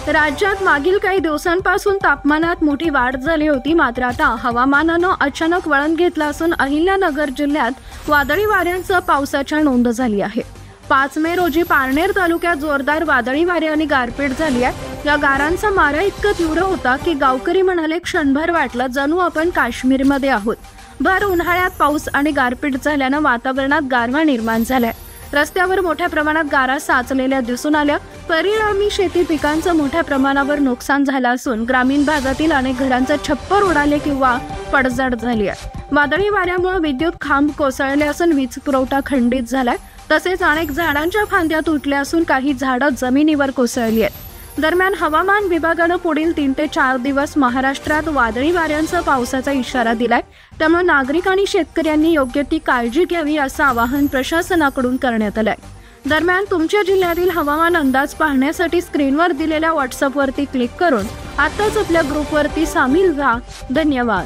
राज्यात मागील काही दिवसांपासून तापमानात मोठी वाढ झाली होती, मात्र आता हवामानानं अचानक वळण घेतलं असून अहिल्यानगर जिल्ह्यात वादळी वाऱ्यांसह पावसाच्या नोंद झाली आहे। 5 मे रोजी पारनेर तालुक्यात जोरदार वादळी वारे आणि गारपीट झाली आहे। या गारांचा मारा इतका तीव्र होता की गावकरी म्हणाले, क्षणभर वाटलं जणू आपण काश्मीरमध्ये आहोत। भर उन्हाळ्यात पाऊस आणि गारपीट झाल्यानं वातावरणात गारवा निर्माण झालाय। रस्त्यावर मोठ्या प्रमाणात गारा साचलेल्या दिसून आल्या। परिणामी शेती पिकांचं मोठ्या प्रमाणावर नुकसान झालं असून ग्रामीण भागातील अनेक घरांचे छप्पर उडाले किंवा पडझड झाली आहे। वादळी वाऱ्यामुळे विद्युत खांब कोसळले असून वीज पुरवठा खंडित झालाय। तसेच अनेक झाडांच्या फांद्या तुटल्या असून काही झाडं जमिनीवर कोसळली आहेत। दरम्यान हवामान विभागानं पुढील 3 ते 4 दिवस महाराष्ट्रात वादळी वाऱ्यांसह पावसाचा इशारा दिलाय। त्यामुळे नागरिक आणि शेतकऱ्यांनी योग्य ती काळजी घ्यावी असं आवाहन प्रशासनाकडून करण्यात आलंय। दरम्यान तुमच्या जिल्ह्यातील हवामान अंदाज पाहण्यासाठी स्क्रीनवर दिलेल्या व्हॉट्सअपवरती क्लिक करून आताच आपल्या ग्रुपवरती सामील व्हा। धन्यवाद।